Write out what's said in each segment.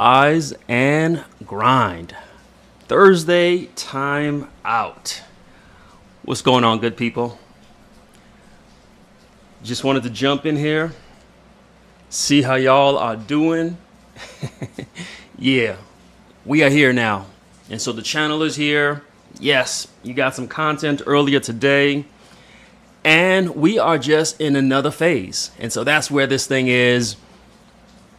Eyes and grind. Thursday time out. What's going on, good people? Just wanted to jump in here, see how y'all are doing. Yeah, we are here now. And so the channel is here. Yes, you got some content earlier today. And we are just in another phase. And so that's where this thing is.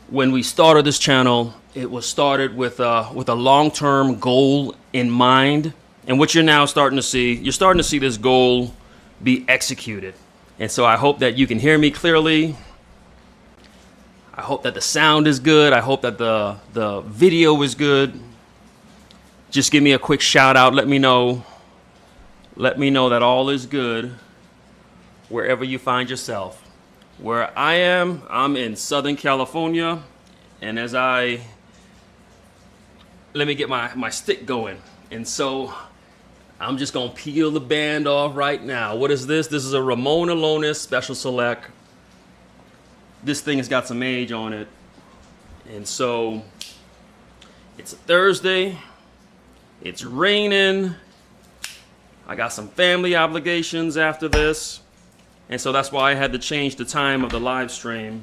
When we started this channel, it was started with a long-term goal in mind. And what you're now starting to see, this goal be executed. And so I hope that you can hear me clearly. I hope that the sound is good. I hope that the video is good. Just give me a quick shout out. Let me know that all is good wherever you find yourself. Where I am, I'm in Southern California, and let me get my stick going. And so I'm just gonna peel the band off right now. What is this? This is a Ramon Alonis Special Select. This thing has got some age on it. And so it's a Thursday, it's raining, I got some family obligations after this. And so that's why I had to change the time of the live stream.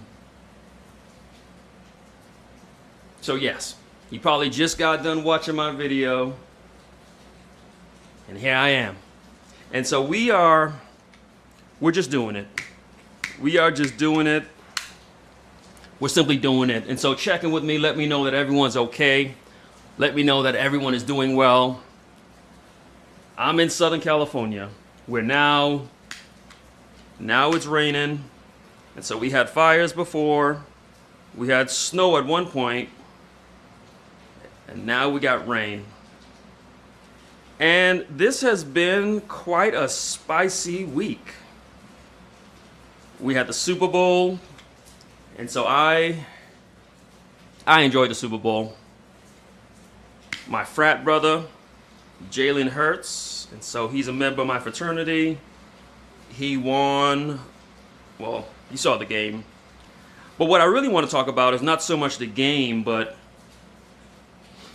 So yes, you probably just got done watching my video. And here I am. And so we're just doing it. We are just doing it. We're simply doing it. And so check in with me. Let me know that everyone's okay. Let me know that everyone is doing well. I'm in Southern California. We're now it's raining, and so we had fires before, we had snow at one point, and now we got rain. And this has been quite a spicy week. We had the Super Bowl, and so I enjoyed the Super Bowl. My frat brother, Jalen Hurts, and so he's a member of my fraternity. He won, well, you saw the game. But what I really want to talk about is not so much the game, but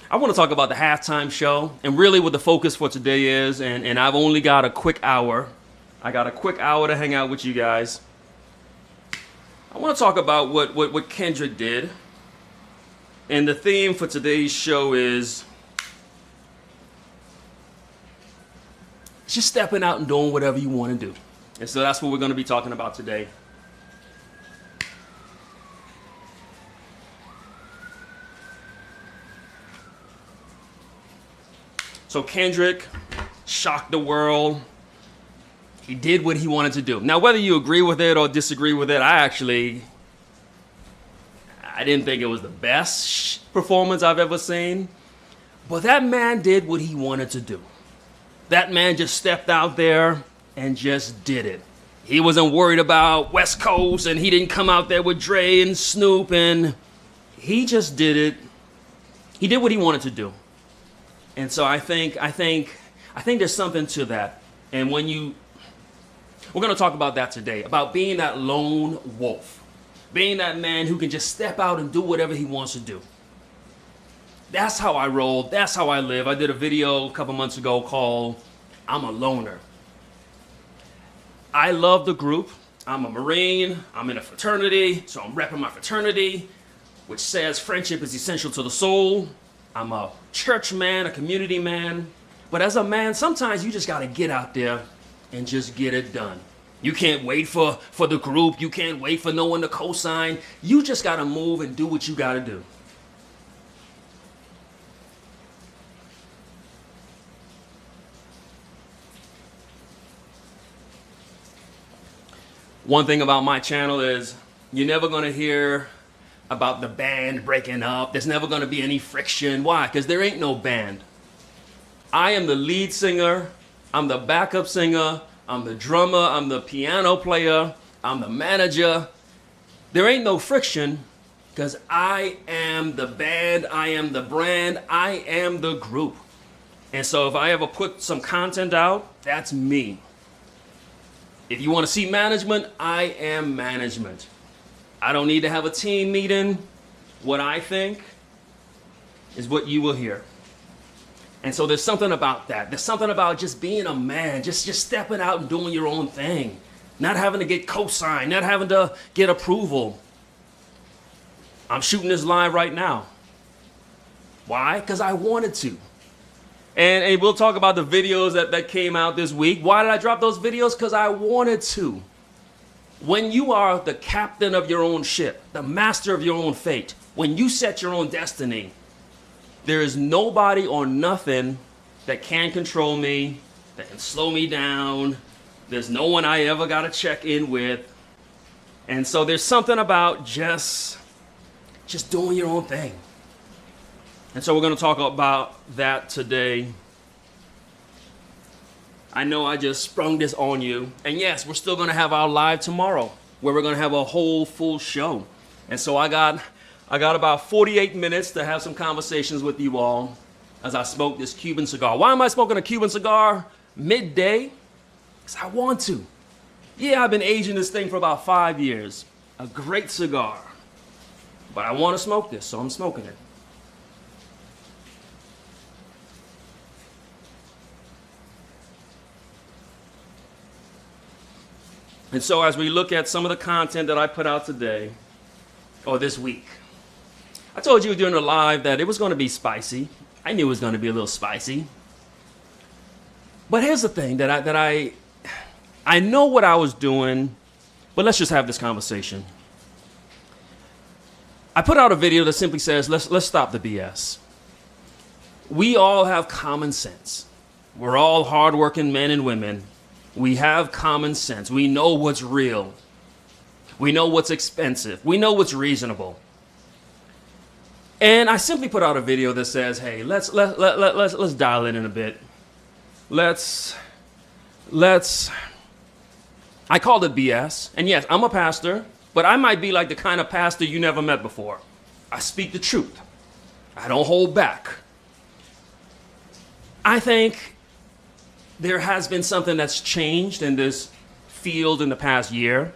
I want to talk about the halftime show and really what the focus for today is. And I've only got a quick hour. I got a quick hour to hang out with you guys. I want to talk about what Kendrick did. And the theme for today's show is just stepping out and doing whatever you want to do. And so that's what we're going to be talking about today. So Kendrick shocked the world. He did what he wanted to do. Now, whether you agree with it or disagree with it, I didn't think it was the best performance I've ever seen. But that man did what he wanted to do. That man just stepped out there and just did it. He wasn't worried about West Coast, and he didn't come out there with Dre and Snoop, and he just did it. He did what he wanted to do. And so I think there's something to that. And we're going to talk about that today, about being that lone wolf, being that man who can just step out and do whatever he wants to do. That's how I roll. That's how I live. I did a video a couple months ago called I'm a Loner. I love the group. I'm a Marine. I'm in a fraternity, so I'm repping my fraternity, which says friendship is essential to the soul. I'm a church man, a community man. But as a man, sometimes you just got to get out there and just get it done. You can't wait for the group. You can't wait for no one to co-sign. You just got to move and do what you got to do. One thing about my channel is you're never going to hear about the band breaking up. There's never going to be any friction. Why? Because there ain't no band. I am the lead singer. I'm the backup singer. I'm the drummer. I'm the piano player. I'm the manager. There ain't no friction because I am the band. I am the brand. I am the group. And so if I ever put some content out, that's me. If you want to see management, I am management. I don't need to have a team meeting. What I think, is what you will hear. And so there's something about that. There's something about just being a man, just stepping out and doing your own thing, not having to get cosign, not having to get approval. I'm shooting this live right now. Why? Because I wanted to. And we'll talk about the videos that came out this week. Why did I drop those videos? Because I wanted to. When you are the captain of your own ship, the master of your own fate, when you set your own destiny, there is nobody or nothing that can control me, that can slow me down. There's no one I ever got to check in with. And so there's something about just doing your own thing. And so we're going to talk about that today. I know I just sprung this on you. And yes, we're still going to have our live tomorrow, where we're going to have a whole full show. And so I got about 48 minutes to have some conversations with you all as I smoke this Cuban cigar. Why am I smoking a Cuban cigar midday? Because I want to. Yeah, I've been aging this thing for about 5 years. A great cigar. But I want to smoke this, so I'm smoking it. And so as we look at some of the content that I put out today, or this week, I told you during the live that it was going to be spicy. I knew it was going to be a little spicy. But here's the thing, that I know what I was doing, but let's just have this conversation. I put out a video that simply says, let's stop the BS. We all have common sense. We're all hardworking men and women. We have common sense. We know what's real. We know what's expensive. We know what's reasonable. And I simply put out a video that says, hey, let's dial it in a bit. I called it BS. And yes, I'm a pastor, but I might be like the kind of pastor you never met before. I speak the truth. I don't hold back. I think there has been something that's changed in this field in the past year.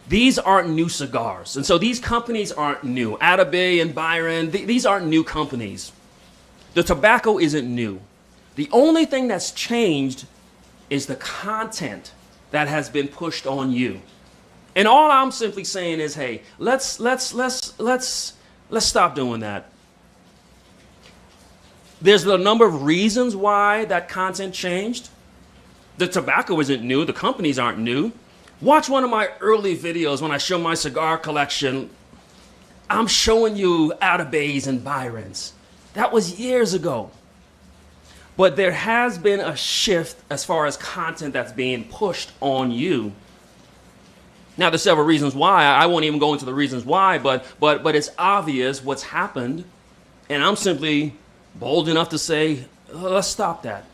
These aren't new cigars. And so these companies aren't new. Atabey and Byron, these aren't new companies. The tobacco isn't new. The only thing that's changed is the content that has been pushed on you. And all I'm simply saying is, hey, let's stop doing that. There's a number of reasons why that content changed. The tobacco isn't new. The companies aren't new. Watch one of my early videos when I show my cigar collection. I'm showing you Atabeys and Byrons. That was years ago. But there has been a shift as far as content that's being pushed on you. Now, there's several reasons why. I won't even go into the reasons why, but it's obvious what's happened. And I'm simply bold enough to say, let's stop that.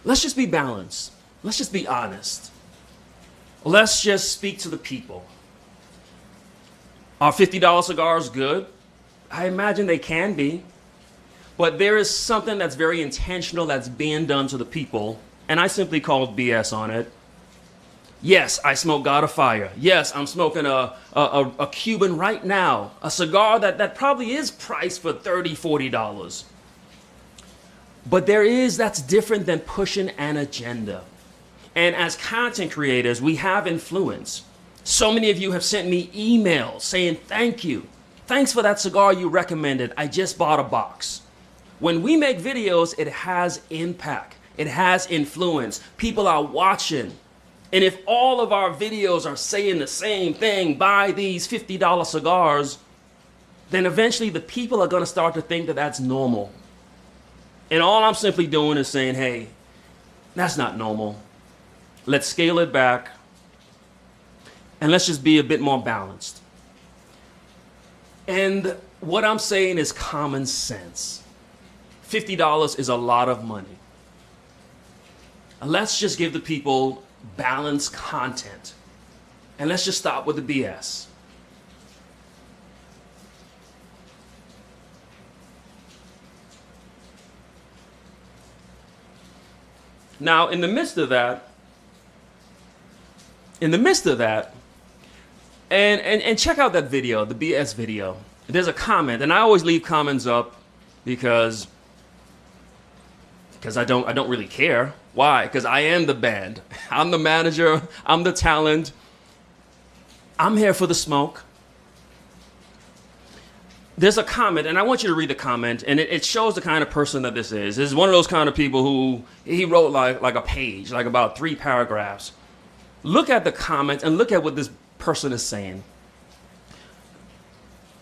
Let's just be balanced. Let's just be honest. Let's just speak to the people. Are $50 cigars good? I imagine they can be. But there is something that's very intentional that's being done to the people, and I simply called BS on it. Yes, I smoke God of Fire. Yes, I'm smoking a Cuban right now, a cigar that probably is priced for $30, $40. But that's different than pushing an agenda. And as content creators, we have influence. So many of you have sent me emails saying, thank you. Thanks for that cigar you recommended. I just bought a box. When we make videos, it has impact. It has influence. People are watching. And if all of our videos are saying the same thing, buy these $50 cigars, then eventually the people are going to start to think that that's normal. And all I'm simply doing is saying, hey, that's not normal. Let's scale it back. And let's just be a bit more balanced. And what I'm saying is common sense. $50 is a lot of money. And let's just give the people balanced content. And let's just stop with the BS. Now, in the midst of that, and check out that video, the BS video. There's a comment, and I always leave comments up because I don't really care. Why? Because I am the band. I'm the manager. I'm the talent. I'm here for the smoke. There's a comment, and I want you to read the comment, and it shows the kind of person that this is. This is one of those kind of people who he wrote like a page, like about 3 paragraphs. Look at the comment and look at what this person is saying.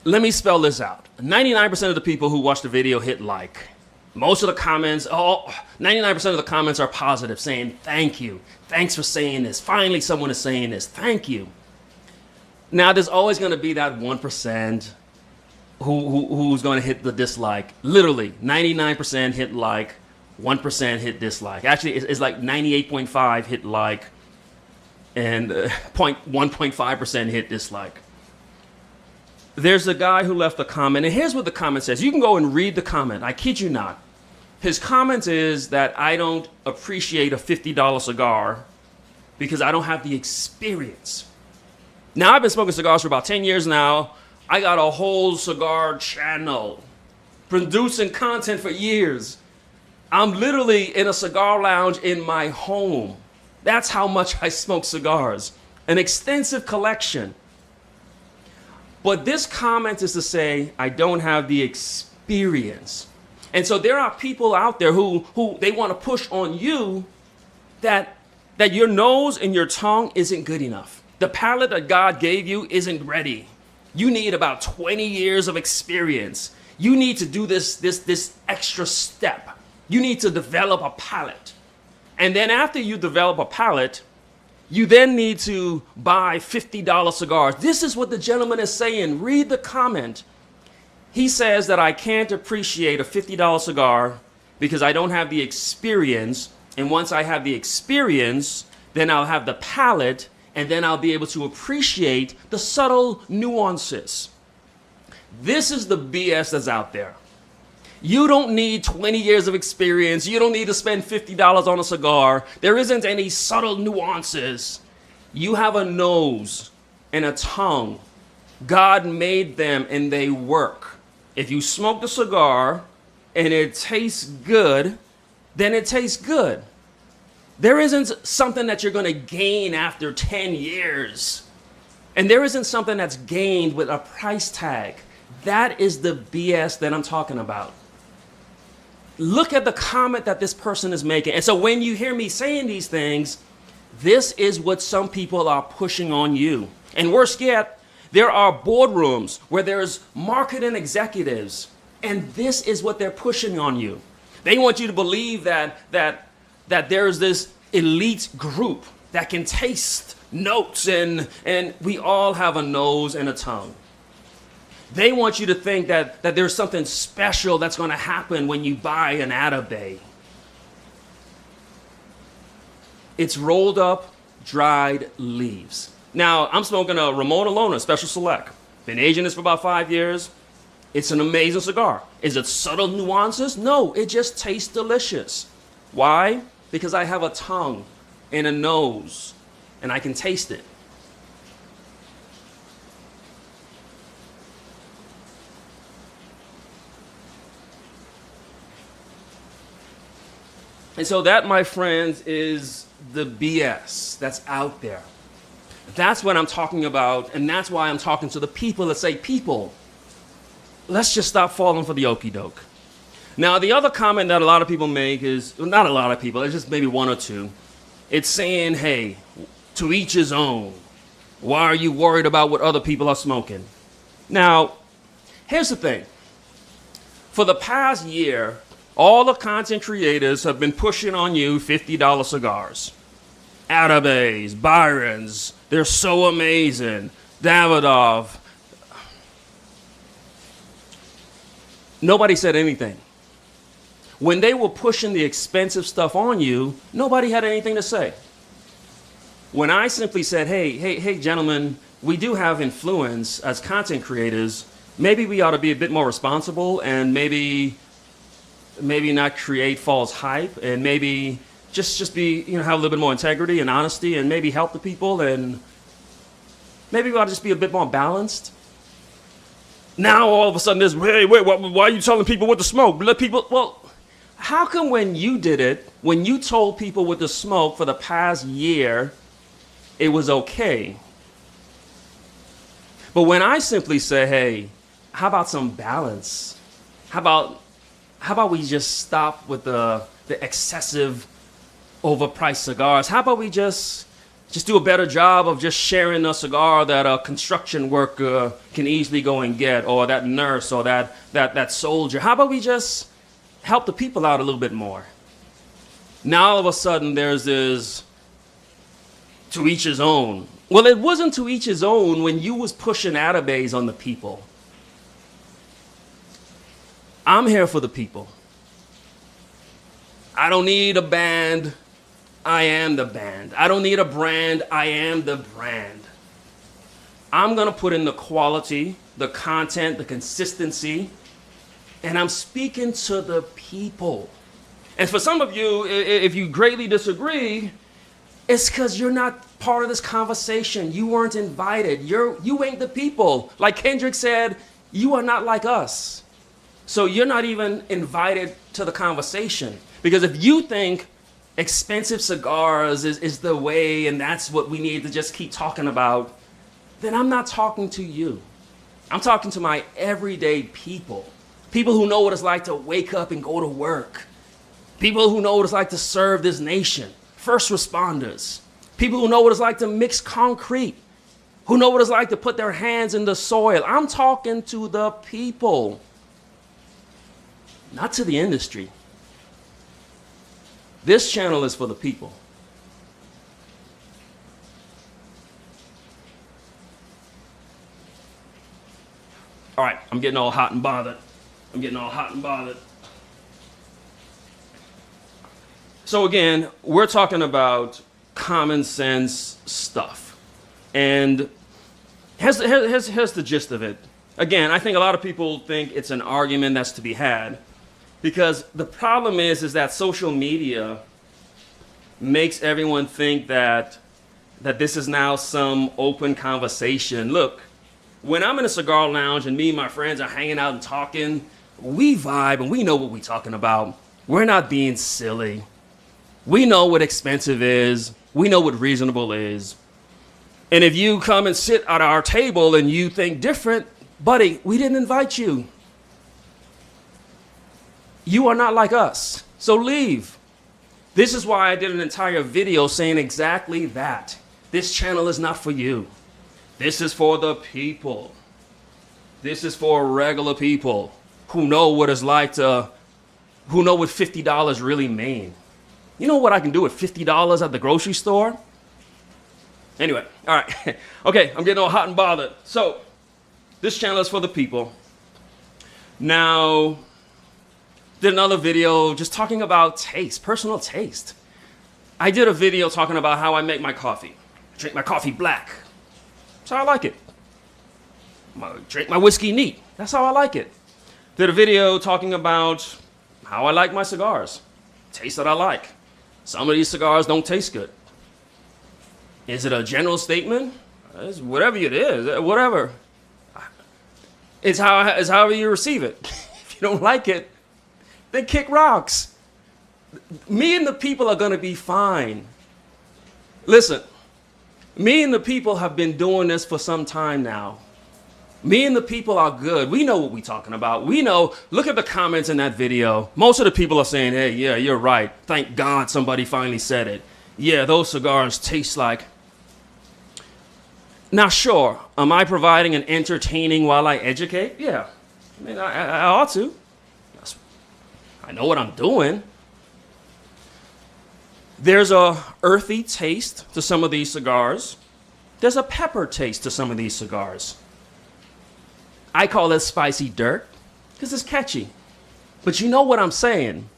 Let me spell this out. 99% of the people who watch the video hit like. Most of the comments, 99% of the comments are positive, saying thank you. Thanks for saying this. Finally, someone is saying this. Thank you. Now, there's always going to be that 1% who's going to hit the dislike. Literally, 99% hit like, 1% hit dislike. Actually, it's like 98.5 hit like, and 1.5% hit dislike. There's a guy who left a comment, and here's what the comment says. You can go and read the comment. I kid you not. His comment is that I don't appreciate a $50 cigar because I don't have the experience. Now, I've been smoking cigars for about 10 years now. I got a whole cigar channel, producing content for years. I'm literally in a cigar lounge in my home. That's how much I smoke cigars. An extensive collection. But this comment is to say, I don't have the experience. And so there are people out there who they want to push on you that your nose and your tongue isn't good enough. The palate that God gave you isn't ready. You need about 20 years of experience. You need to do this extra step. You need to develop a palate. And then after you develop a palate, you then need to buy $50 cigars. This is what the gentleman is saying. Read the comment. He says that I can't appreciate a $50 cigar because I don't have the experience. And once I have the experience, then I'll have the palate, and then I'll be able to appreciate the subtle nuances. This is the BS that's out there. You don't need 20 years of experience. You don't need to spend $50 on a cigar. There isn't any subtle nuances. You have a nose and a tongue. God made them and they work. If you smoke the cigar and it tastes good, then it tastes good. There isn't something that you're going to gain after 10 years. And there isn't something that's gained with a price tag. That is the BS that I'm talking about. Look at the comment that this person is making. And so when you hear me saying these things, this is what some people are pushing on you. And worse yet, there are boardrooms where there's marketing executives, and this is what they're pushing on you. They want you to believe that there's this elite group that can taste notes, and we all have a nose and a tongue. They want you to think that there's something special that's going to happen when you buy an Atabey. It's rolled up, dried leaves. Now, I'm smoking a Ramon Alona Special Select. Been aging this for about 5 years. It's an amazing cigar. Is it subtle nuances? No, it just tastes delicious. Why? Because I have a tongue and a nose, and I can taste it. And so that, my friends, is the BS that's out there. That's what I'm talking about, and that's why I'm talking to the people that say, people, let's just stop falling for the okie doke. Now, the other comment that a lot of people make is, well, not a lot of people, it's just maybe one or two. It's saying, hey, to each his own. Why are you worried about what other people are smoking? Now, here's the thing. For the past year, all the content creators have been pushing on you $50 cigars. Atabeys, Byrons, they're so amazing. Davidoff. Nobody said anything. When they were pushing the expensive stuff on you, nobody had anything to say. When I simply said, hey, gentlemen, we do have influence as content creators. Maybe we ought to be a bit more responsible and maybe not create false hype, and maybe just be, have a little bit more integrity and honesty, and maybe help the people, and maybe we ought to just be a bit more balanced. Now all of a sudden there's, hey, wait, why are you telling people what to smoke? Let people, well, how come when you did it, when you told people what to smoke for the past year, it was okay? But when I simply say, hey, how about some balance? How about we just stop with the excessive overpriced cigars? How about we just do a better job of just sharing a cigar that a construction worker can easily go and get, or that nurse, or that soldier? How about we just help the people out a little bit more? Now all of a sudden there's this to each his own. Well, it wasn't to each his own when you was pushing Atabays on the people. I'm here for the people. I don't need a band. I am the band. I don't need a brand. I am the brand. I'm going to put in the quality, the content, the consistency, and I'm speaking to the people. And for some of you, if you greatly disagree, it's because you're not part of this conversation. You weren't invited. You ain't the people. Like Kendrick said, you are not like us. So you're not even invited to the conversation. Because if you think expensive cigars is the way and that's what we need to just keep talking about, then I'm not talking to you. I'm talking to my everyday people. People who know what it's like to wake up and go to work. People who know what it's like to serve this nation. First responders. People who know what it's like to mix concrete. Who know what it's like to put their hands in the soil. I'm talking to the people. Not to the industry. This channel is for the people. All right, I'm getting all hot and bothered. So again, we're talking about common sense stuff. And here's the gist of it. Again, I think a lot of people think it's an argument that's to be had. Because the problem is that social media makes everyone think that this is now some open conversation. Look, when I'm in a cigar lounge and me and my friends are hanging out and talking, we vibe and we know what we're talking about. We're not being silly. We know what expensive is. We know what reasonable is. And if you come and sit at our table and you think different, buddy, we didn't invite you. You are not like us, so leave. This is why I did an entire video saying exactly that. This channel is not for you. This is for the people. This is for regular people who know what it's like who know what $50 really mean. You know what I can do with $50 at the grocery store? Anyway, all right. Okay, I'm getting all hot and bothered. So, this channel is for the people. Now, did another video just talking about taste, personal taste. I did a video talking about how I make my coffee. I drink my coffee black. That's how I like it. I drink my whiskey neat. That's how I like it. Did a video talking about how I like my cigars. Taste that I like. Some of these cigars don't taste good. Is it a general statement? It's whatever it is, whatever. It's however you receive it. If you don't like it, then kick rocks. Me and the people are going to be fine. Listen, me and the people have been doing this for some time now. Me and the people are good. We know what we're talking about. We know, look at the comments in that video. Most of the people are saying, hey, yeah, you're right. Thank God somebody finally said it. Yeah, those cigars taste like. Now, sure, am I providing an entertaining while I educate? Yeah, I mean, I ought to. I know what I'm doing. There's a earthy taste to some of these cigars. There's a pepper taste to some of these cigars. I call it spicy dirt because it's catchy. But you know what I'm saying.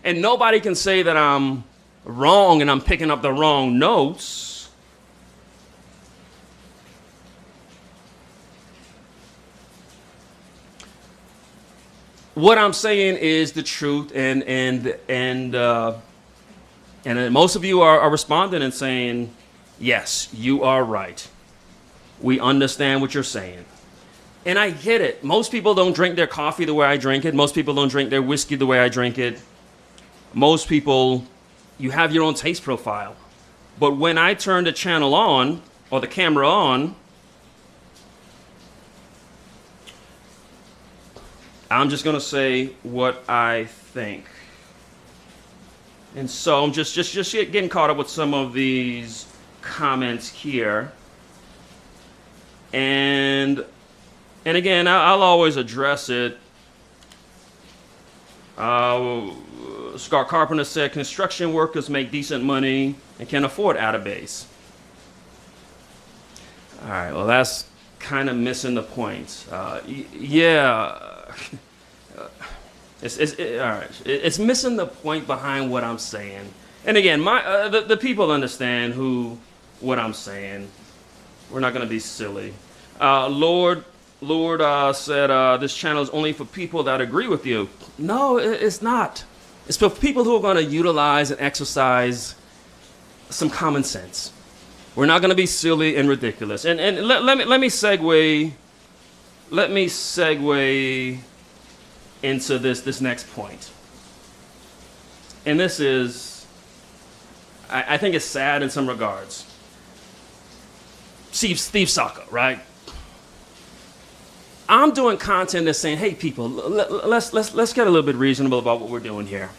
And nobody can say that I'm wrong and I'm picking up the wrong notes. What I'm saying is the truth, and most of you are responding and saying, yes, you are right. We understand what you're saying. And I get it. Most people don't drink their coffee the way I drink it. Most people don't drink their whiskey the way I drink it. Most people, you have your own taste profile. But when I turn the channel on, or the camera on, I'm just going to say what I think. And so I'm just getting caught up with some of these comments here. And again, I'll always address it. Scott Carpenter said, construction workers make decent money and can afford out-of-base. All right, well, that's kind of missing the point. Yeah. All right. It's missing the point behind what I'm saying. And again, the people understand what I'm saying. We're not going to be silly. Lord said this channel is only for people that agree with you. No, it's not. It's for people who are going to utilize and exercise some common sense. We're not going to be silly and ridiculous. And let me segue. Let me segue into this next point. And this is, I think it's sad in some regards. Steve Saka, right? I'm doing content that's saying, hey people, let's get a little bit reasonable about what we're doing here.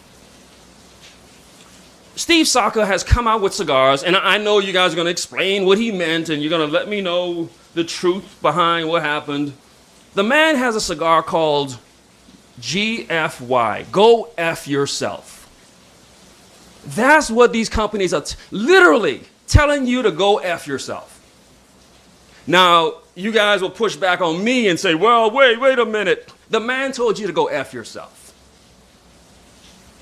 Steve Saka has come out with cigars, and I know you guys are going to explain what he meant, and you're going to let me know the truth behind what happened. The man has a cigar called GFY, Go F Yourself. That's what these companies are literally telling you to go F yourself. Now, you guys will push back on me and say, well, wait a minute. The man told you to go F yourself.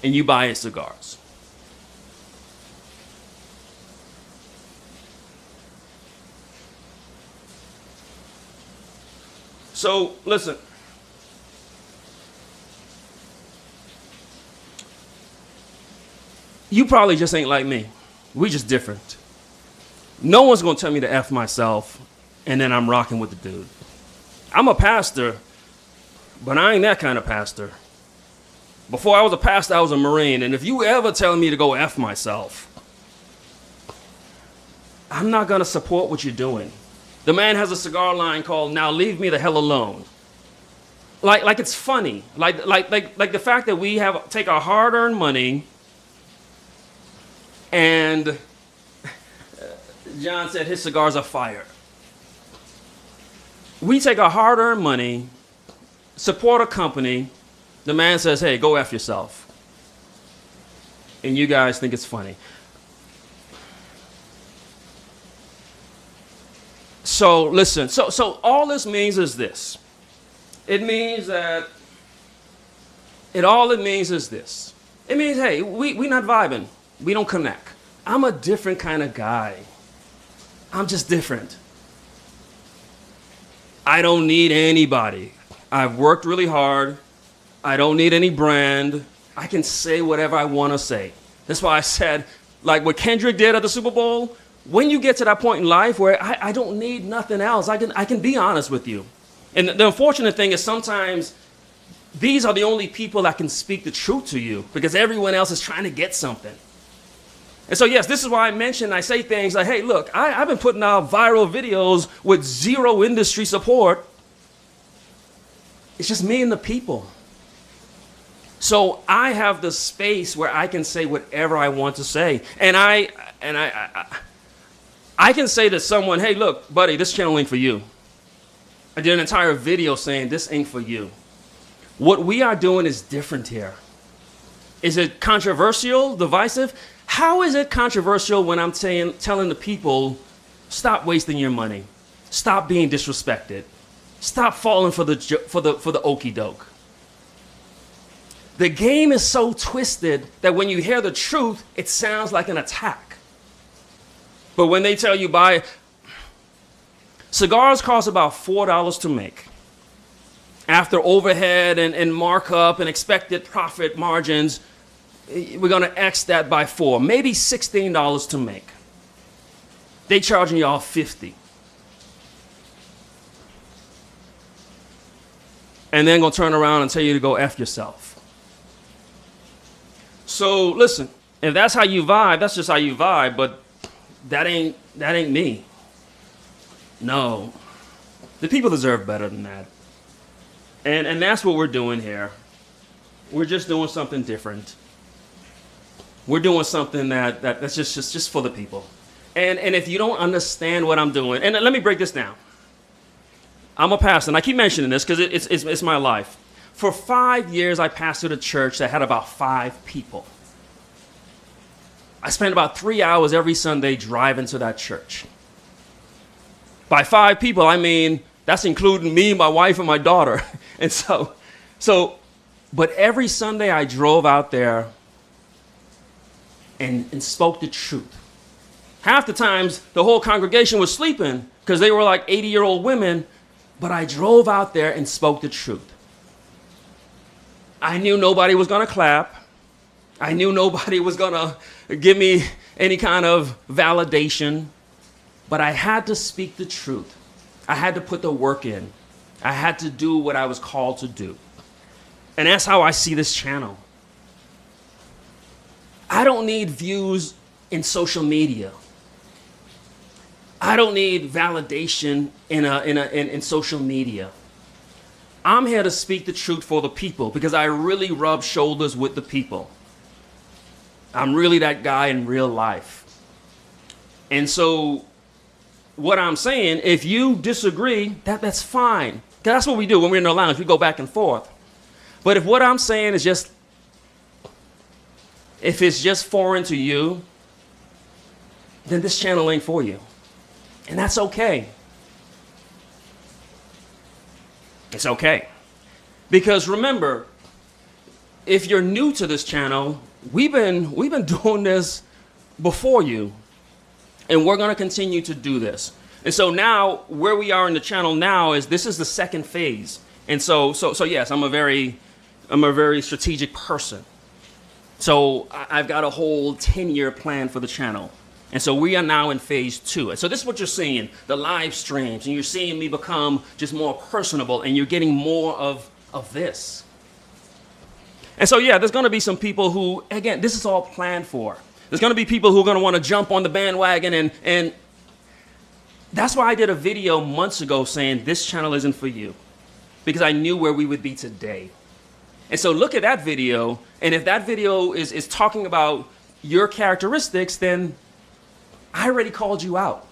And you buy his cigars. So, listen. You probably just ain't like me. We just different. No one's going to tell me to F myself, and then I'm rocking with the dude. I'm a pastor, but I ain't that kind of pastor. Before I was a pastor, I was a Marine, and if you ever tell me to go F myself, I'm not going to support what you're doing. The man has a cigar line called Now Leave Me the Hell Alone. Like it's funny. Like the fact that we take our hard-earned money, and John said his cigars are fire. We take our hard-earned money, support a company. The man says, hey, go F yourself. And you guys think it's funny. So listen, so all this means is this. It means, hey, we not vibing. We don't connect. I'm a different kind of guy. I'm just different. I don't need anybody. I've worked really hard. I don't need any brand. I can say whatever I want to say. That's why I said, like what Kendrick did at the Super Bowl, when you get to that point in life where I don't need nothing else, I can be honest with you. And the unfortunate thing is sometimes these are the only people that can speak the truth to you because everyone else is trying to get something. And so, yes, this is why I say things like, hey, look, I've been putting out viral videos with zero industry support. It's just me and the people. So I have the space where I can say whatever I want to say. And I can say to someone, hey, look, buddy, this channel ain't for you. I did an entire video saying this ain't for you. What we are doing is different here. Is it controversial, divisive? How is it controversial when I'm telling the people, stop wasting your money, stop being disrespected, stop falling for the okie doke? The game is so twisted that when you hear the truth, it sounds like an attack. But when they tell you buy, cigars cost about $4 to make. After overhead and markup and expected profit margins, we're going to X that by 4, maybe $16 to make. They charging y'all $50. and then gonna turn around and tell you to go F yourself. So listen, if that's how you vibe, that's just how you vibe, but that ain't me. No. The people deserve better than that. And that's what we're doing here. We're just doing something different. We're doing something that's just for the people. And if you don't understand what I'm doing, and let me break this down. I'm a pastor, and I keep mentioning this because it's my life. For 5 years, I pastored a church that had about 5 people. I spent about 3 hours every Sunday driving to that church. By 5 people, I mean, that's including me, my wife, and my daughter. And but every Sunday I drove out there and spoke the truth. Half the times, the whole congregation was sleeping because they were like 80-year-old women, but I drove out there and spoke the truth. I knew nobody was going to clap. I knew nobody was going to give me any kind of validation, but I had to speak the truth. I had to put the work in. I had to do what I was called to do. And that's how I see this channel. I don't need views in social media. I don't need validation in social media. I'm here to speak the truth for the people because I really rub shoulders with the people. I'm really that guy in real life. And so what I'm saying, if you disagree, that's fine. That's what we do when we're in the lounge. We go back and forth. But if what I'm saying is if it's just foreign to you, then this channel ain't for you. And that's okay. It's okay. Because remember, if you're new to this channel, we've been doing this before you. And we're going to continue to do this. And so now, where we are in the channel now this is the second phase. And so yes, I'm a very strategic person. So I've got a whole 10-year plan for the channel. And so we are now in phase 2. And so this is what you're seeing, the live streams, and you're seeing me become just more personable, and you're getting more of this. And so yeah, there's going to be some people who, again, this is all planned for. There's going to be people who are going to want to jump on the bandwagon, and that's why I did a video months ago saying this channel isn't for you, because I knew where we would be today. And so look at that video, and if that video is talking about your characteristics, then I already called you out.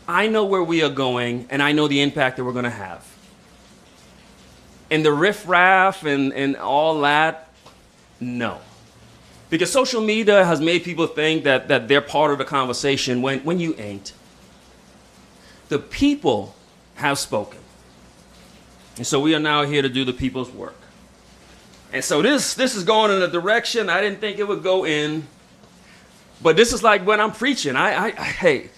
I know where we are going, and I know the impact that we're going to have. And the riffraff and all that, no. Because social media has made people think that they're part of the conversation when you ain't. The people have spoken. And so we are now here to do the people's work. And so this is going in a direction I didn't think it would go in. But this is like when I'm preaching. Hey,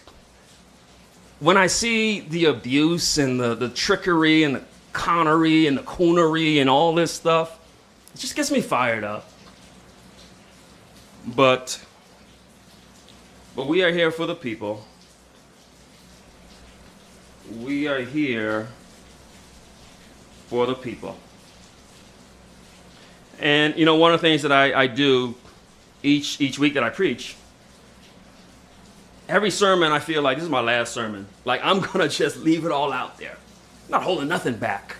when I see the abuse and the trickery and the connery and the coonery and all this stuff, it just gets me fired up. But we are here for the people. We are here for the people. And you know, one of the things that I do each week that I preach, every sermon I feel like this is my last sermon. Like I'm gonna just leave it all out there. I'm not holding nothing back.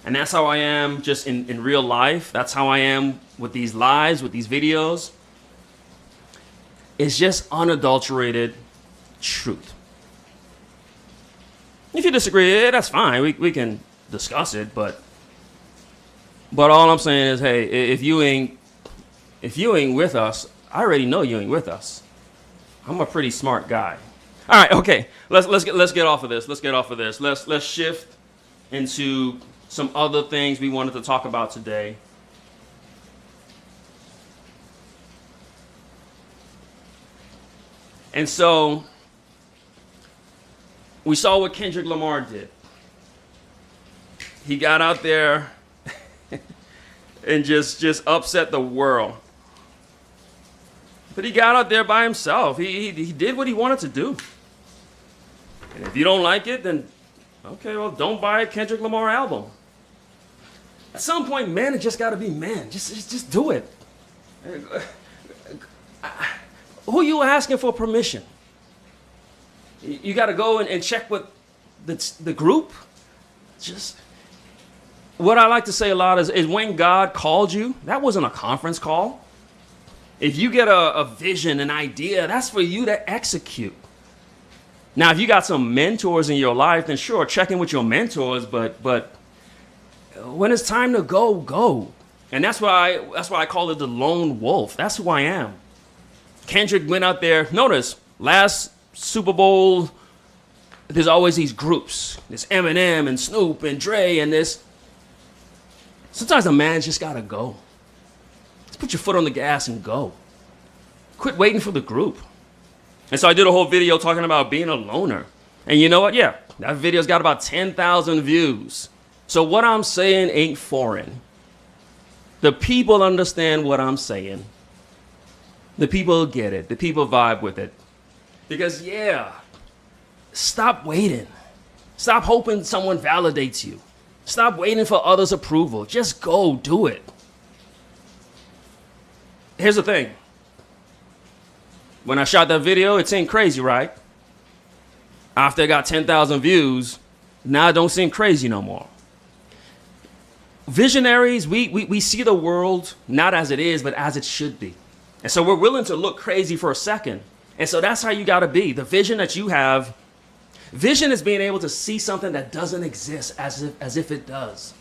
And that's how I am just in real life. That's how I am with these lives, with these videos. It's just unadulterated truth. If you disagree, that's fine. We can discuss it, but all I'm saying is, hey, if you ain't with us, I already know you ain't with us. I'm a pretty smart guy. All right, okay. Let's get off of this. Let's shift into some other things we wanted to talk about today. And so we saw what Kendrick Lamar did. He got out there and just upset the world. But he got out there by himself. He did what he wanted to do. And if you don't like it, then Okay, well, don't buy a Kendrick Lamar album. At some point, men have just got to be men. Just do it. Who are you asking for permission? You got to go and check with the group. Just what I like to say a lot is when God called you, that wasn't a conference call. If you get a vision, an idea, that's for you to execute. Now, if you got some mentors in your life, then sure, check in with your mentors. But when it's time to go, go. And that's why I call it the lone wolf. That's who I am. Kendrick went out there. Notice, last Super Bowl, there's always these groups. There's Eminem and Snoop and Dre and this. Sometimes a man's just got to go. Just put your foot on the gas and go. Quit waiting for the group. And so I did a whole video talking about being a loner. And you know what? Yeah, that video's got about 10,000 views. So what I'm saying ain't foreign. The people understand what I'm saying. The people get it. The people vibe with it. Because, yeah, stop waiting. Stop hoping someone validates you. Stop waiting for others' approval. Just go do it. Here's the thing. When I shot that video, it seemed crazy, right? After it got 10,000 views, now it don't seem crazy no more. Visionaries, we see the world not as it is, but as it should be. And so we're willing to look crazy for a second. And so that's how you got to be. The vision that you have, vision is being able to see something that doesn't exist as if it does.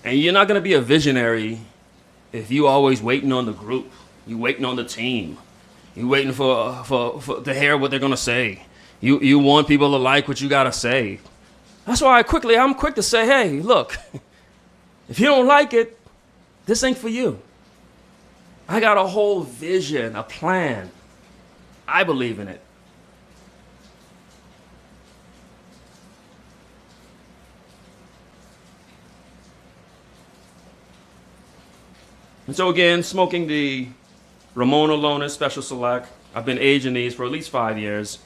And you're not going to be a visionary if you always waiting on the group. You waiting on the team. You waiting for to hear what they're going to say. You want people to like what you got to say. That's why I'm quick to say, hey, look, if you don't like it, this ain't for you. I got a whole vision, a plan. I believe in it. And so again, smoking the Ramon Alonis Special Select. I've been aging these for at least 5 years.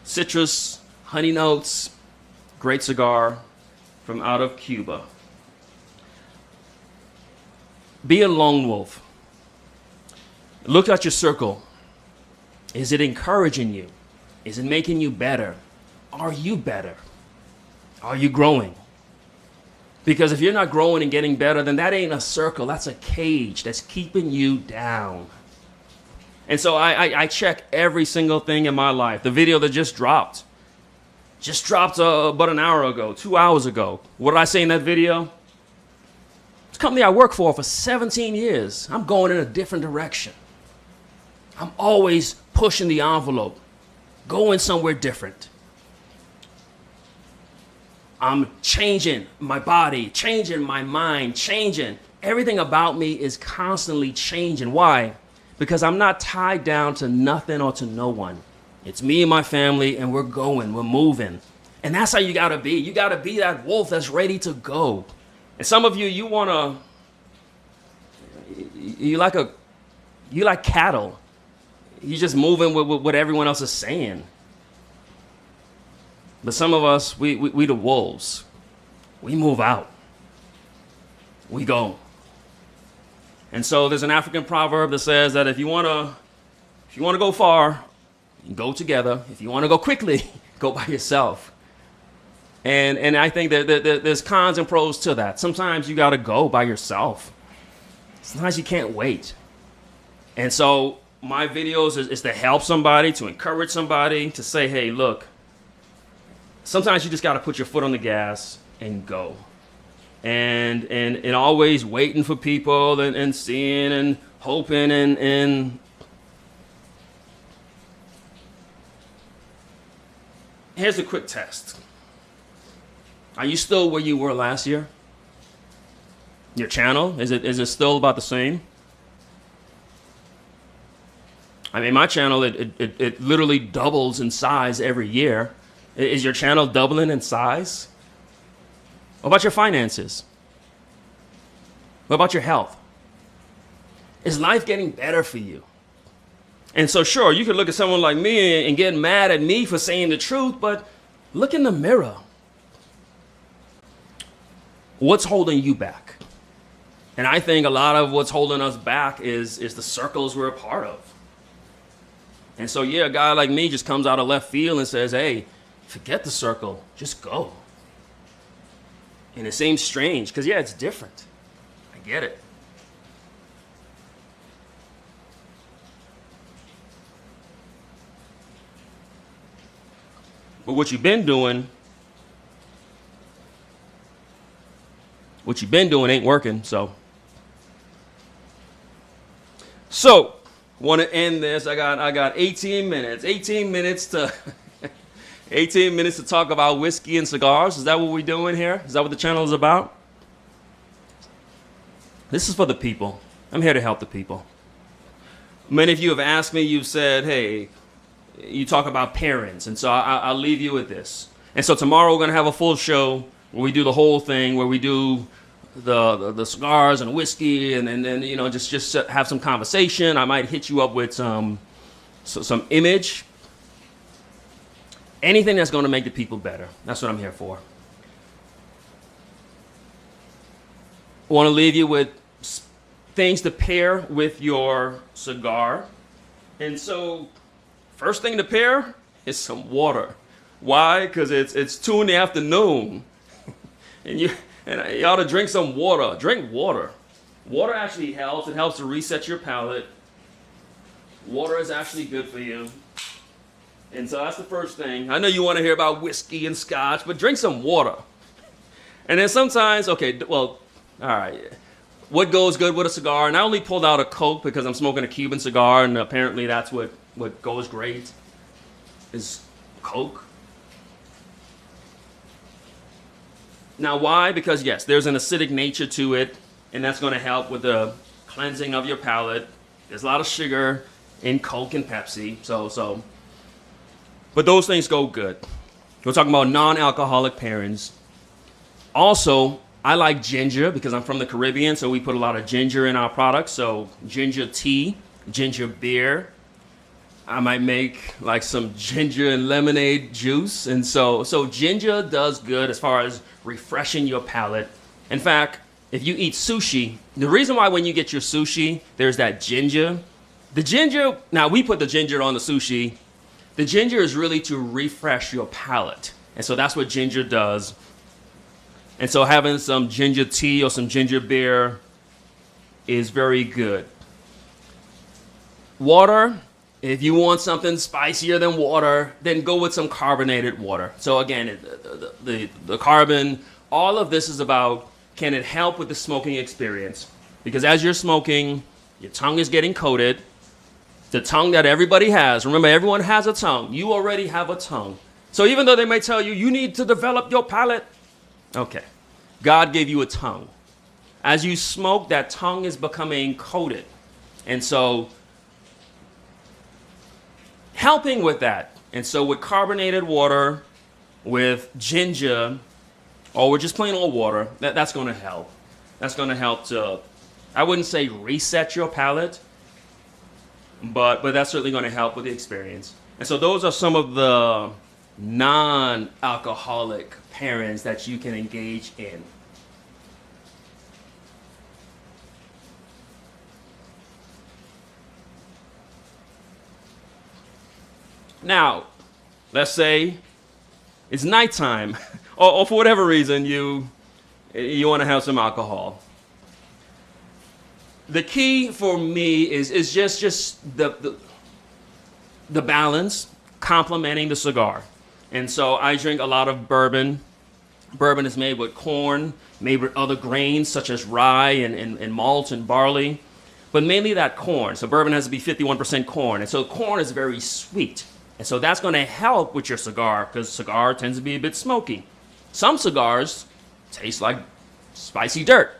Citrus, honey notes, great cigar from out of Cuba. Be a lone wolf. Look at your circle. Is it encouraging you? Is it making you better? Are you better? Are you growing? Because if you're not growing and getting better, then that ain't a circle. That's a cage that's keeping you down. And so I check every single thing in my life. The video that just dropped about an hour ago, 2 hours ago. What did I say in that video? It's a company I worked for 17 years. I'm going in a different direction. I'm always pushing the envelope, going somewhere different. I'm changing my body, changing my mind, changing. Everything about me is constantly changing. Why? Because I'm not tied down to nothing or to no one. It's me and my family, and we're going, we're moving. And that's how you gotta be. You gotta be that wolf that's ready to go. And some of you, you like cattle. You're just moving with what everyone else is saying. But some of us, we the wolves. We move out. We go. And so there's an African proverb that says that if you wanna go far, go together. If you want to go quickly, go by yourself. And I think that there's cons and pros to that. Sometimes you got to go by yourself. Sometimes you can't wait. And so my videos is to help somebody, to encourage somebody, to say, hey, look, sometimes you just got to put your foot on the gas and go. And always waiting for people and seeing and hoping and here's a quick test. Are you still where you were last year? Your channel, is it still about the same? I mean, my channel, it literally doubles in size every year. Is your channel doubling in size? What about your finances? What about your health? Is life getting better for you? And so sure, you could look at someone like me and get mad at me for saying the truth, but Look in the mirror. What's holding you back? And I think a lot of what's holding us back is the circles we're a part of. And so, yeah, a guy like me just comes out of left field and says, hey, forget the circle, just go. And it seems strange because, yeah, it's different. I get it. But what you've been doing ain't working, so. So, want to end this. I got 18 minutes. 18 minutes to 18 minutes to talk about whiskey and cigars. Is that what we're doing here? Is that what the channel is about? This is for the people. I'm here to help the people. Many of you have asked me, you've said, hey, you talk about pairings, and so I'll leave you with this. And so tomorrow we're going to have a full show where we do the whole thing, where we do the cigars and whiskey, and then you know just have some conversation. I might hit you up with some image, anything that's going to make the people better. That's what I'm here for. I want to leave you with things to pair with your cigar, and so first thing to pair is some water. Why? Because it's 2 in the afternoon, and you ought to drink some water. Drink water. Water actually helps. It helps to reset your palate. Water is actually good for you. And so that's the first thing. I know you want to hear about whiskey and scotch, but drink some water. And then sometimes, okay, well, all right. What goes good with a cigar? And I only pulled out a Coke because I'm smoking a Cuban cigar, and apparently that's what goes great is Coke. Now, why? Because, yes, there's an acidic nature to it, and that's going to help with the cleansing of your palate. There's a lot of sugar in Coke and Pepsi, so. But those things go good. We're talking about non-alcoholic pairings. Also, I like ginger because I'm from the Caribbean, so we put a lot of ginger in our products. So ginger tea, ginger beer. I might make like some ginger and lemonade juice. And so ginger does good as far as refreshing your palate. In fact, if you eat sushi, the reason why when you get your sushi, there's that ginger. The ginger, now we put the ginger on the sushi. The ginger is really to refresh your palate. And so that's what ginger does. And so having some ginger tea or some ginger beer is very good. Water. If you want something spicier than water, then go with some carbonated water. So again, the carbon, all of this is about, can it help with the smoking experience? Because as you're smoking, your tongue is getting coated. The tongue that everybody has. Remember, everyone has a tongue. You already have a tongue. So even though they may tell you, you need to develop your palate. Okay. God gave you a tongue. As you smoke, that tongue is becoming coated. And so helping with that. And so with carbonated water, with ginger, or with just plain old water, that's going to help. That's going to help to, I wouldn't say reset your palate, but that's certainly going to help with the experience. And so those are some of the non-alcoholic pairings that you can engage in. Now, let's say it's nighttime, or for whatever reason you want to have some alcohol. The key for me is just the balance, complementing the cigar. And so I drink a lot of bourbon. Bourbon is made with corn, made with other grains such as rye and malt and barley, but mainly that corn. So bourbon has to be 51% corn, and so corn is very sweet. And so that's going to help with your cigar because cigar tends to be a bit smoky. Some cigars taste like spicy dirt.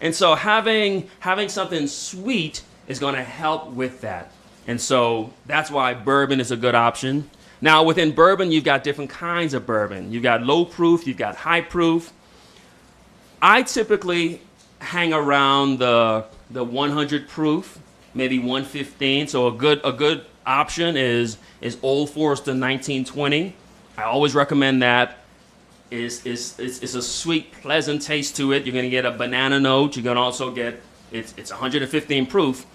And so having something sweet is going to help with that. And so that's why bourbon is a good option. Now, within bourbon, you've got different kinds of bourbon. You've got low proof, you've got high proof. I typically hang around the 100 proof, maybe 115. So a good option is Old Forester 1920. I always recommend that. It's a sweet, pleasant taste to it. You're going to get a banana note. You're going to also get, it's 115 proof.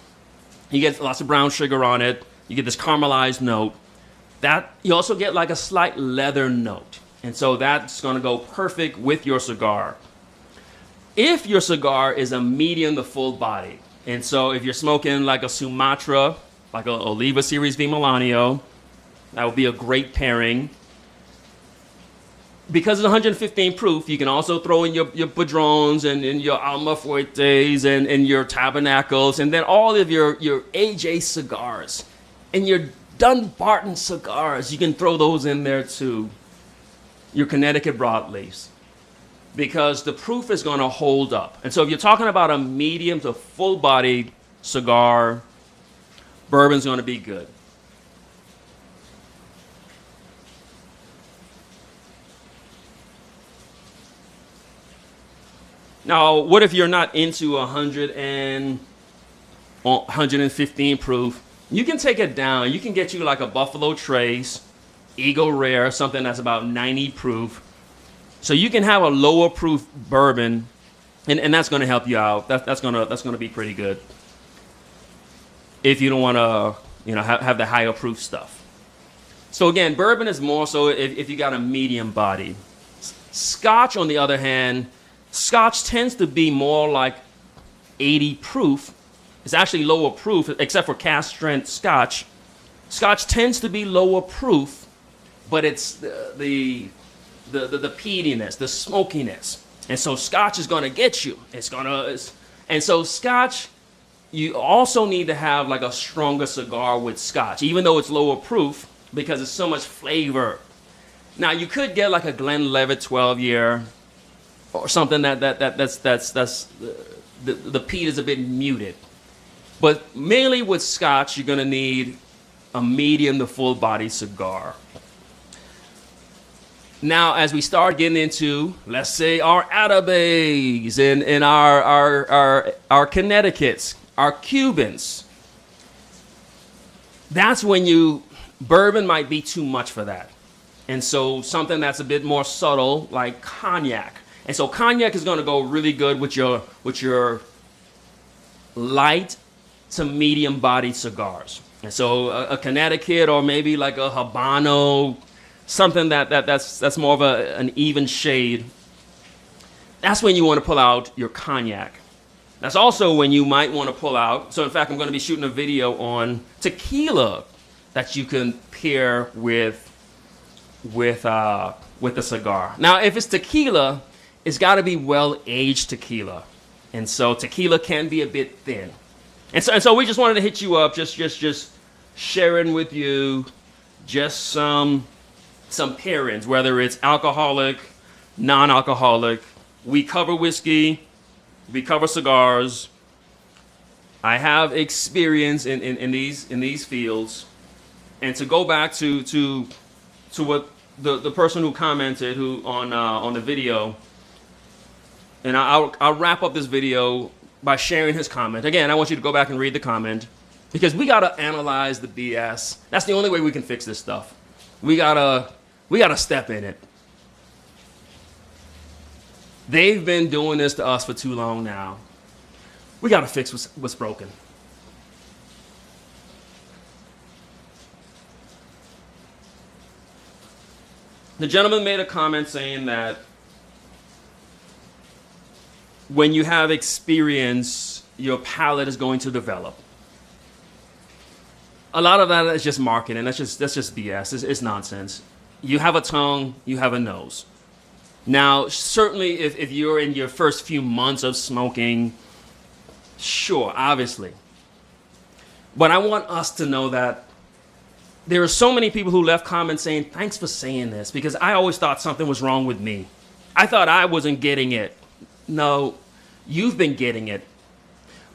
You get lots of brown sugar on it. You get this caramelized note. That you also get like a slight leather note. And so that's going to go perfect with your cigar. If your cigar is a medium to full body, and so if you're smoking like a Sumatra, like a Oliva Series V Melanio, that would be a great pairing. Because it's 115 proof, you can also throw in your Padrones and your Almafuertes and your Tabernacles, and then all of your AJ cigars and your Dunbarton cigars. You can throw those in there too. Your Connecticut broadleafs, because the proof is going to hold up. And so if you're talking about a medium to full body cigar, bourbon's going to be good. Now, what if you're not into 115 proof? You can take it down. You can get you like a Buffalo Trace, Eagle Rare, something that's about 90 proof. So you can have a lower proof bourbon, and that's going to help you out. That's going to be pretty good. If you don't want to, have the higher proof stuff. So again, bourbon is more so if you got a medium body. Scotch, on the other hand, Scotch tends to be more like 80 proof. It's actually lower proof, except for cast strength Scotch. Scotch tends to be lower proof, but it's the peatiness, the smokiness, and so Scotch is going to get you. And so Scotch, you also need to have like a stronger cigar with Scotch, even though it's lower proof, because it's so much flavor. Now you could get like a Glenlivet 12-year. Or something that's the peat is a bit muted. But mainly with Scotch, you're gonna need a medium to full body cigar. Now, as we start getting into, let's say, our Atabays and our Connecticut's, our Cubans, that's when bourbon might be too much for that. And so something that's a bit more subtle, like cognac. And so cognac is going to go really good with your light to medium bodied cigars. And so a Connecticut, or maybe like a Habano, something that's more of an even shade. That's when you want to pull out your cognac. That's also when you might want to pull out. So in fact, I'm going to be shooting a video on tequila that you can pair with a cigar. Now, if it's tequila, it's got to be well-aged tequila. And so tequila can be a bit thin. And so we just wanted to hit you up, just sharing with you just some pairings, whether it's alcoholic, non-alcoholic. We cover whiskey, we cover cigars. I have experience in these fields. And to go back to what the person who commented on the video, and I'll wrap up this video by sharing his comment. Again, I want you to go back and read the comment, because we gotta analyze the BS. That's the only way we can fix this stuff. We gotta step in it. They've been doing this to us for too long now. We gotta fix what's broken. The gentleman made a comment saying that when you have experience, your palate is going to develop. A lot of that is just marketing. That's just BS. It's nonsense. You have a tongue, you have a nose. Now, certainly if you're in your first few months of smoking, sure, obviously. But I want us to know that there are so many people who left comments saying, thanks for saying this, because I always thought something was wrong with me. I thought I wasn't getting it. No, you've been getting it.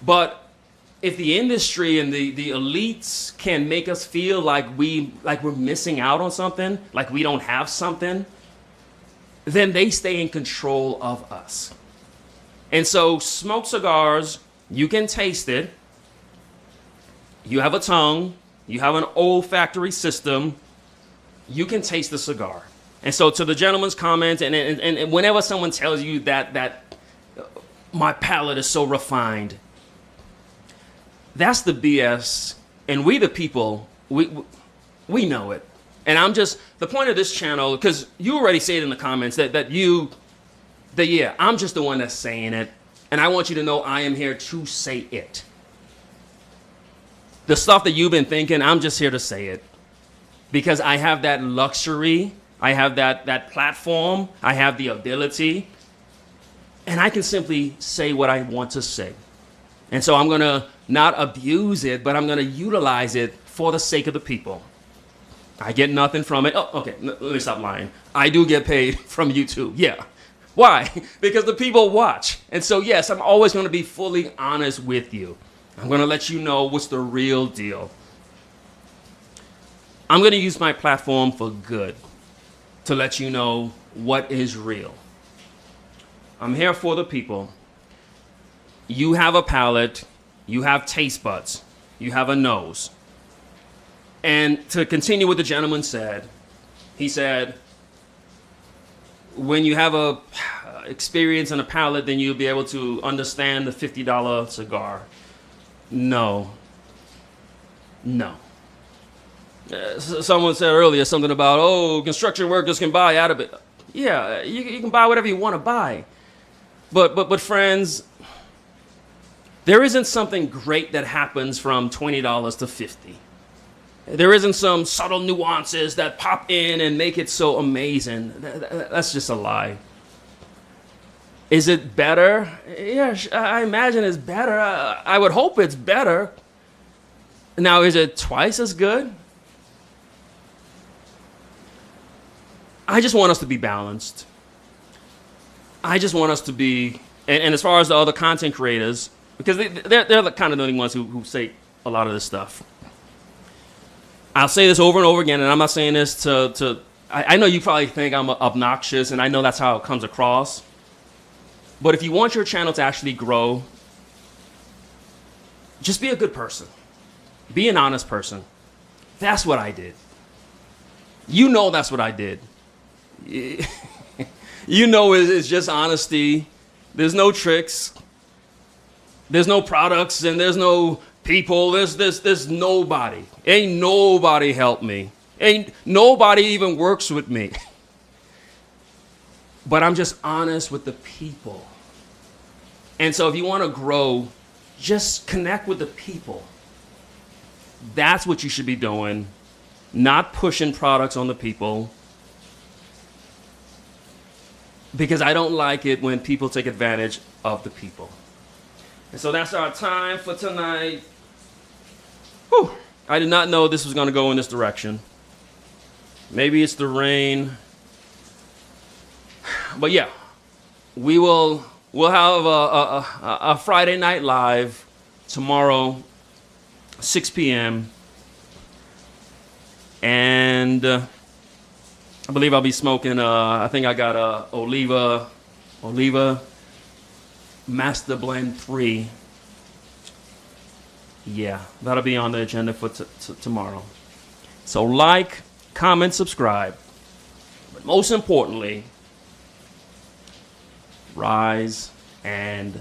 But if the industry and the elites can make us feel like we're missing out on something, like we don't have something, then they stay in control of us. And so smoked cigars, you can taste it. You have a tongue, you have an olfactory system, you can taste the cigar. And so to the gentleman's comments, and whenever someone tells you that my palate is so refined, that's the BS. And we the people, we know it. And I'm just, the point of this channel, because you already say it in the comments that yeah, I'm just the one that's saying it. And I want you to know I am here to say it. The stuff that you've been thinking, I'm just here to say it. Because I have that luxury, I have that platform, I have the ability, and I can simply say what I want to say. And so I'm going to not abuse it, but I'm going to utilize it for the sake of the people. I get nothing from it. Oh, okay, let me stop lying. I do get paid from YouTube, yeah. Why? Because the people watch. And so, yes, I'm always going to be fully honest with you. I'm going to let you know what's the real deal. I'm going to use my platform for good, to let you know what is real. I'm here for the people. You have a palate, you have taste buds, you have a nose. And to continue what the gentleman said, he said, when you have a experience and a palate, then you'll be able to understand the $50 cigar. No. Someone said earlier something about, oh, construction workers can buy out of it. Yeah, you can buy whatever you want to buy. But friends, there isn't something great that happens from $20 to $50. There isn't some subtle nuances that pop in and make it so amazing. That's just a lie. Is it better? Yeah, I imagine it's better. I would hope it's better. Now, is it twice as good? I just want us to be balanced. I just want us to be, and as far as the other content creators, because they're the kind of the only ones who say a lot of this stuff. I'll say this over and over again, and I'm not saying this to I know you probably think I'm obnoxious, and I know that's how it comes across. But if you want your channel to actually grow, just be a good person. Be an honest person. That's what I did. You know that's what I did. You know it's just honesty. There's no tricks. There's no products, and there's no people. There's nobody. Ain't nobody help me. Ain't nobody even works with me. But I'm just honest with the people. And so if you want to grow, just connect with the people. That's what you should be doing, not pushing products on the people. Because I don't like it when people take advantage of the people. And so that's our time for tonight. Whew. I did not know this was going to go in this direction. Maybe it's the rain. But yeah, we'll have a Friday night live tomorrow, 6 p.m. And I believe I'll be smoking, I think I got a Oliva Master Blend 3. Yeah, that'll be on the agenda for tomorrow. So like, comment, subscribe. But most importantly, rise and